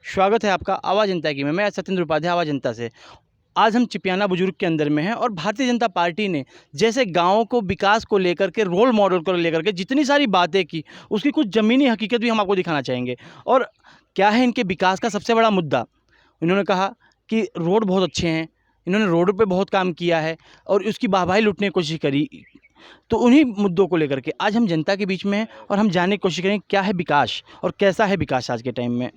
स्वागत है आपका आवाज़ जनता की में। मैं सत्येंद्र उपाध्याय आवाज़ जनता से। आज हम चिपियाना बुजुर्ग के अंदर में हैं और भारतीय जनता पार्टी ने जैसे गाँव को विकास को लेकर के रोल मॉडल को लेकर के जितनी सारी बातें की, उसकी कुछ ज़मीनी हकीकत भी हम आपको दिखाना चाहेंगे। और क्या है इनके विकास का सबसे बड़ा मुद्दा? इन्होंने कहा कि रोड बहुत अच्छे हैं, इन्होंने रोड पे बहुत काम किया है और उसकी वाहवाही लूटने की कोशिश करी। तो उन्हीं मुद्दों को लेकर के आज हम जनता के बीच में हैं और हम जानने की कोशिश करेंगे क्या है विकास और कैसा है विकास आज के टाइम में।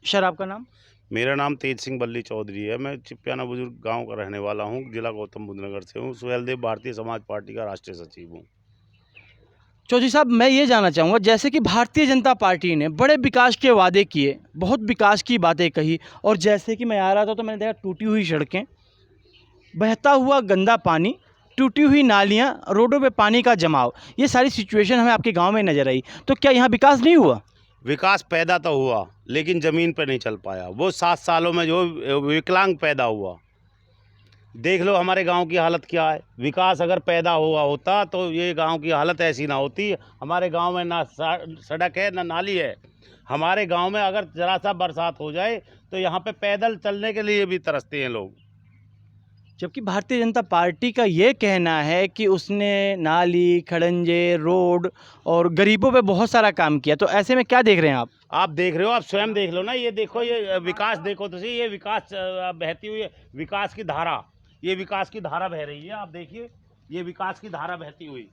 सर, आपका नाम? मेरा नाम तेज सिंह बल्ली चौधरी है। मैं चिपियाना बुजुर्ग गांव का रहने वाला हूं। जिला गौतम बुद्ध नगर से हूं। सुहेल देव भारतीय समाज पार्टी का राष्ट्रीय सचिव हूं। चौधरी साहब, मैं ये जानना चाहूँगा, जैसे कि भारतीय जनता पार्टी ने बड़े विकास के वादे किए, बहुत विकास की बातें कही और जैसे कि मैं आ रहा था तो मैंने देखा टूटी हुई सड़कें, बहता हुआ गंदा पानी, टूटी हुई नालियाँ, रोडों पे पानी का जमाव, ये सारी सिचुएशन हमें आपके गांव में नज़र आई। तो क्या यहाँ विकास नहीं हुआ? विकास पैदा तो हुआ लेकिन ज़मीन पर नहीं चल पाया। वो 7 सालों में जो विकलांग पैदा हुआ, देख लो हमारे गांव की हालत क्या है। विकास अगर पैदा हुआ होता तो ये गांव की हालत ऐसी ना होती। हमारे गांव में ना सड़क है ना नाली है। हमारे गांव में अगर ज़रा सा बरसात हो जाए तो यहाँ पे पैदल चलने के लिए भी तरसते हैं लोग। जबकि भारतीय जनता पार्टी का ये कहना है कि उसने नाली, खड़ंजे, रोड और गरीबों पे बहुत सारा काम किया। तो ऐसे में क्या देख रहे हैं आप? आप देख रहे हो, आप स्वयं देख लो ना। ये देखो, ये विकास देखो तो सही। ये विकास बहती हुई विकास की धारा, ये विकास की धारा बह रही है। आप देखिए, ये विकास की धारा बहती हुई,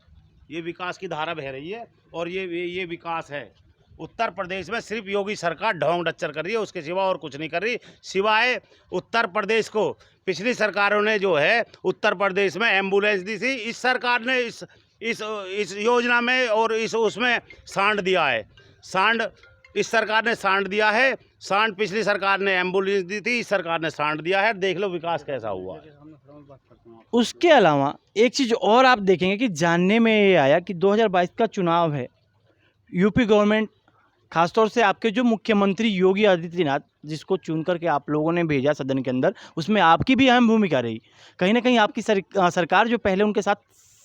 ये विकास की धारा बह रही है। और ये विकास है। उत्तर प्रदेश में सिर्फ योगी सरकार ढोंग डच्चर कर रही है, उसके सिवा और कुछ नहीं कर रही। सिवाय उत्तर प्रदेश को पिछली सरकारों ने जो है उत्तर प्रदेश में एम्बुलेंस दी थी। इस सरकार ने इस योजना में और इस उसमें सांड दिया है। सांड इस सरकार ने सांड दिया है। सांड पिछली सरकार ने एम्बुलेंस दी थी, इस सरकार ने सांड दिया है। देख लो विकास कैसा हुआ है। उसके अलावा एक चीज़ और आप देखेंगे कि जानने में ये आया कि 2022 का चुनाव है, यूपी गवर्नमेंट, खासतौर से आपके जो मुख्यमंत्री योगी आदित्यनाथ, जिसको चुन करके आप लोगों ने भेजा सदन के अंदर, उसमें आपकी भी अहम भूमिका रही। कहीं ना कहीं आपकी सरकार जो पहले उनके साथ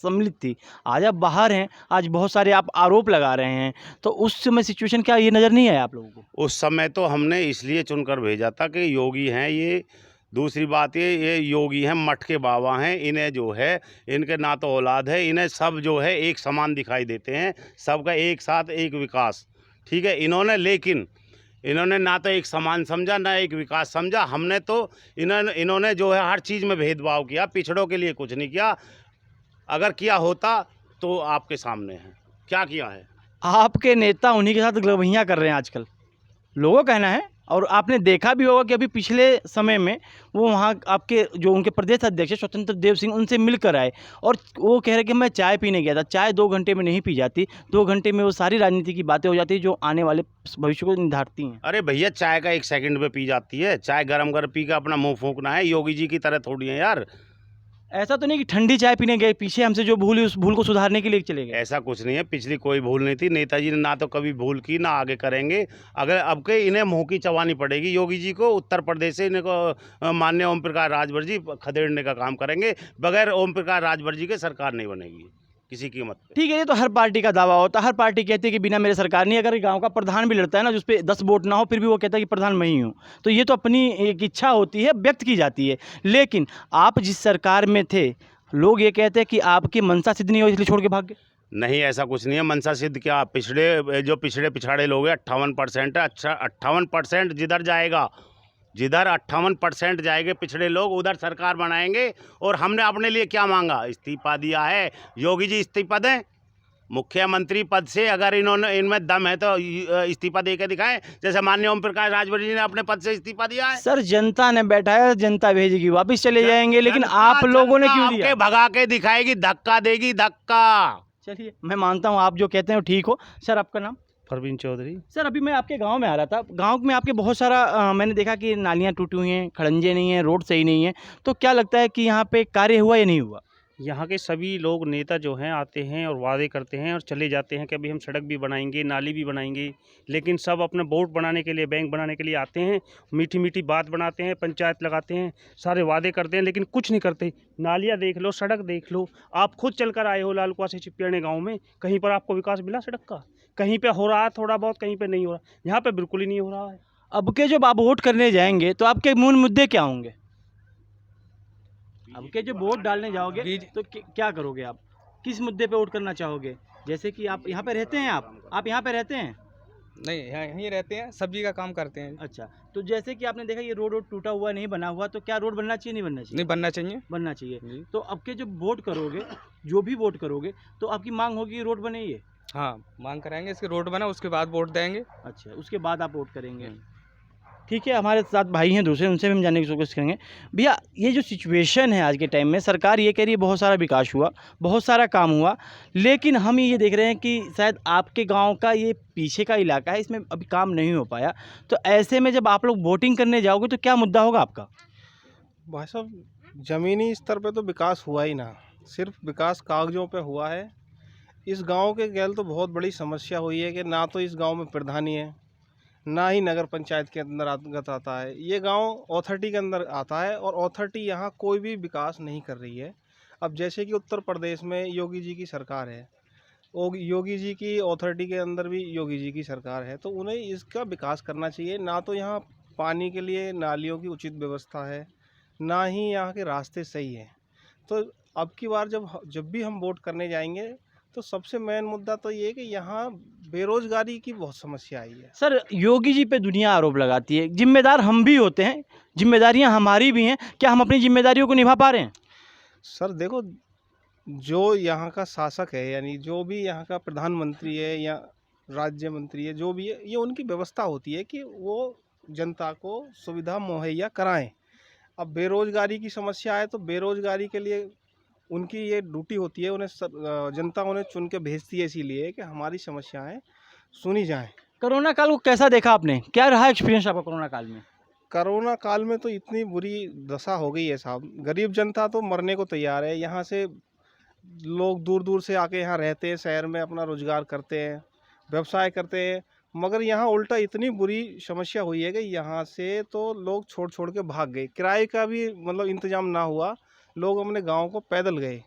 सम्मिलित थी, आज आप बाहर हैं, आज बहुत सारे आप आरोप लगा रहे हैं। तो उस समय सिचुएशन क्या ये नज़र नहीं आया आप लोगों को? उस समय तो हमने इसलिए चुनकर भेजा था कि योगी हैं ये। दूसरी बात ये योगी हैं, मठ के बाबा हैं। इन्हें जो है, इनके ना तो औलाद है, इन्हें सब जो है एक समान दिखाई देते हैं। सबका एक साथ एक विकास, ठीक है। इन्होंने ना तो एक समान समझा ना एक विकास समझा। हमने तो इन्होंने जो है हर चीज़ में भेदभाव किया। पिछड़ों के लिए कुछ नहीं किया। अगर किया होता तो आपके सामने है क्या किया है। आपके नेता उन्हीं के साथ गलबहियाँ कर रहे हैं आजकल, लोगों का कहना है। और आपने देखा भी होगा कि अभी पिछले समय में वो वहाँ आपके जो उनके प्रदेश अध्यक्ष है स्वतंत्र देव सिंह, उनसे मिलकर आए और वो कह रहे कि मैं चाय पीने गया था। चाय 2 घंटे में नहीं पी जाती, 2 घंटे में वो सारी राजनीति की बातें हो जाती है जो आने वाले भविष्य को निर्धारती हैं। अरे भैया, चाय का 1 सेकंड में पी जाती है। चाय गरम गरम पी के अपना मुंह फूंकना है। योगी जी की तरह थोड़ी है यार। ऐसा तो नहीं कि ठंडी चाय पीने गए, पीछे हमसे जो भूल हुई उस भूल को सुधारने के लिए चले गए। ऐसा कुछ नहीं है। पिछली कोई भूल नहीं थी। नेताजी ने ना तो कभी भूल की ना आगे करेंगे। अगर अब के इन्हें मुंह की चबानी पड़ेगी योगी जी को। उत्तर प्रदेश से इनको माननीय ओम प्रकाश राजभर जी खदेड़ने का काम करेंगे। बगैर ओम प्रकाश राजभर जी के सरकार नहीं बनेगी किसी कीमत पे। ठीक है, ये तो हर पार्टी का दावा होता है। हर पार्टी कहती है कि बिना मेरे सरकार नहीं। अगर गांव का प्रधान भी लड़ता है ना, जिस पे 10 वोट ना हो, फिर भी वो कहता है कि प्रधान मैं ही हूँ। तो ये तो अपनी एक इच्छा होती है, व्यक्त की जाती है। लेकिन आप जिस सरकार में थे, लोग ये कहते हैं कि आपकी मनसा सिद्ध नहीं हो इसलिए छोड़ के भाग गए। नहीं, ऐसा कुछ नहीं है। मनसा सिद्ध क्या, पिछड़े पिछाड़े लोग हैं 58% है। अच्छा, 58% जिधर जाएगा, जिधर 58% जाएंगे पिछड़े लोग, उधर सरकार बनाएंगे। और हमने अपने लिए क्या मांगा? इस्तीफा दिया है। योगी जी इस्तीफा दें मुख्यमंत्री पद से। अगर इनमें दम है तो इस्तीफा दे के दिखाएं, जैसे माननीय ओम प्रकाश राजभर जी ने अपने पद से इस्तीफा दिया है। सर, जनता ने बैठाया, जनता भेजेगी, वापस चले जाएंगे। लेकिन आप लोगों ने क्यों दिया? भगा के दिखाएगी, धक्का देगी, धक्का। चलिए, मैं मानता हूँ आप जो कहते हैं वो ठीक हो। सर, आपका नाम? परवीन चौधरी। सर, अभी मैं आपके गांव में आ रहा था। गांव में आपके बहुत सारा मैंने देखा कि नालियां टूटी हुई हैं, खड़ंजे नहीं हैं, रोड सही नहीं है। तो क्या लगता है कि यहाँ पे कार्य हुआ या नहीं हुआ? यहाँ के सभी लोग नेता जो हैं आते हैं और वादे करते हैं और चले जाते हैं कि अभी हम सड़क भी बनाएंगे, नाली भी बनाएंगे। लेकिन सब अपने वोट बनाने के लिए, बैंक बनाने के लिए आते हैं, मीठी मीठी बात बनाते हैं, पंचायत लगाते हैं, सारे वादे करते हैं, लेकिन कुछ नहीं करते। नालियाँ देख लो, सड़क देख लो। आप खुद चल कर आए हो लालकुआ से चिपियाने गाँव में, कहीं पर आपको विकास मिला सड़क का? कहीं पे हो रहा है थोड़ा बहुत, कहीं पे नहीं हो रहा, यहाँ पे बिल्कुल ही नहीं हो रहा है। अब के जब आप वोट करने जाएंगे तो आपके मूल मुद्दे क्या होंगे? अब के जो वोट डालने जाओगे तो क्या करोगे आप? किस मुद्दे पे वोट करना चाहोगे? जैसे कि आप यहाँ पे रहते हैं, आप यहाँ पे रहते हैं? नहीं, यहाँ यहीं रहते हैं, सब्जी का काम करते हैं। अच्छा, तो जैसे कि आपने देखा ये रोड वोड टूटा हुआ नहीं बना हुआ, तो क्या रोड बनना चाहिए नहीं बनना चाहिए? नहीं बनना चाहिए बनना चाहिए। जी। तो अब के जब वोट करोगे, जो भी वोट करोगे, तो आपकी मांग होगी रोड बने ये? हाँ, मांग कराएंगे इसकी रोड बना, उसके बाद वोट देंगे। अच्छा, उसके बाद आप वोट करेंगे। ठीक है, हमारे साथ भाई हैं दूसरे, उनसे भी हम जानने की कोशिश करेंगे। भैया, ये जो सिचुएशन है आज के टाइम में, सरकार ये कह रही है बहुत सारा विकास हुआ, बहुत सारा काम हुआ, लेकिन हम ये देख रहे हैं कि शायद आपके गांव का ये पीछे का इलाका है, इसमें अभी काम नहीं हो पाया। तो ऐसे में जब आप लोग वोटिंग करने जाओगे तो क्या मुद्दा होगा आपका? भाई साहब, ज़मीनी स्तर पे तो विकास हुआ ही ना, सिर्फ विकास कागज़ों पे हुआ है। इस गांव के गैल तो बहुत बड़ी समस्या हुई है कि ना तो इस गांव में प्रधानी है, ना ही नगर पंचायत के अंदर अंतर्गत आता है। ये गांव अथॉरिटी के अंदर आता है और अथॉरिटी यहाँ कोई भी विकास नहीं कर रही है। अब जैसे कि उत्तर प्रदेश में योगी जी की सरकार है, योगी जी की अथॉरिटी के अंदर भी योगी जी की सरकार है, तो उन्हें इसका विकास करना चाहिए। ना तो यहाँ पानी के लिए नालियों की उचित व्यवस्था है, ना ही यहाँ के रास्ते सही हैं। तो अब की बार जब भी हम वोट करने जाएंगे तो सबसे मेन मुद्दा तो ये है कि यहाँ बेरोजगारी की बहुत समस्या आई है। सर, योगी जी पे दुनिया आरोप लगाती है, जिम्मेदार हम भी होते हैं, जिम्मेदारियां हमारी भी हैं, क्या हम अपनी जिम्मेदारियों को निभा पा रहे हैं? सर देखो, जो यहाँ का शासक है, यानी जो भी यहाँ का प्रधानमंत्री है या राज्य मंत्री है, जो भी है, ये उनकी व्यवस्था होती है कि वो जनता को सुविधा मुहैया कराएं। अब बेरोजगारी की समस्या है तो बेरोजगारी के लिए उनकी ये ड्यूटी होती है, जनता उन्हें चुन के भेजती है इसीलिए कि हमारी समस्याएं सुनी जाएं। कोरोना काल को कैसा देखा आपने? क्या रहा एक्सपीरियंस आपका कोरोना काल में? कोरोना काल में तो इतनी बुरी दशा हो गई है साहब, गरीब जनता तो मरने को तैयार है। यहाँ से लोग दूर दूर से आके यहाँ रहते हैं, शहर में अपना रोजगार करते हैं, व्यवसाय करते हैं, मगर यहाँ उल्टा इतनी बुरी समस्या हुई है कि यहाँ से तो लोग छोड़ छोड़ के भाग गए। किराए का भी मतलब इंतजाम ना हुआ, लोग अपने गांव को पैदल गए।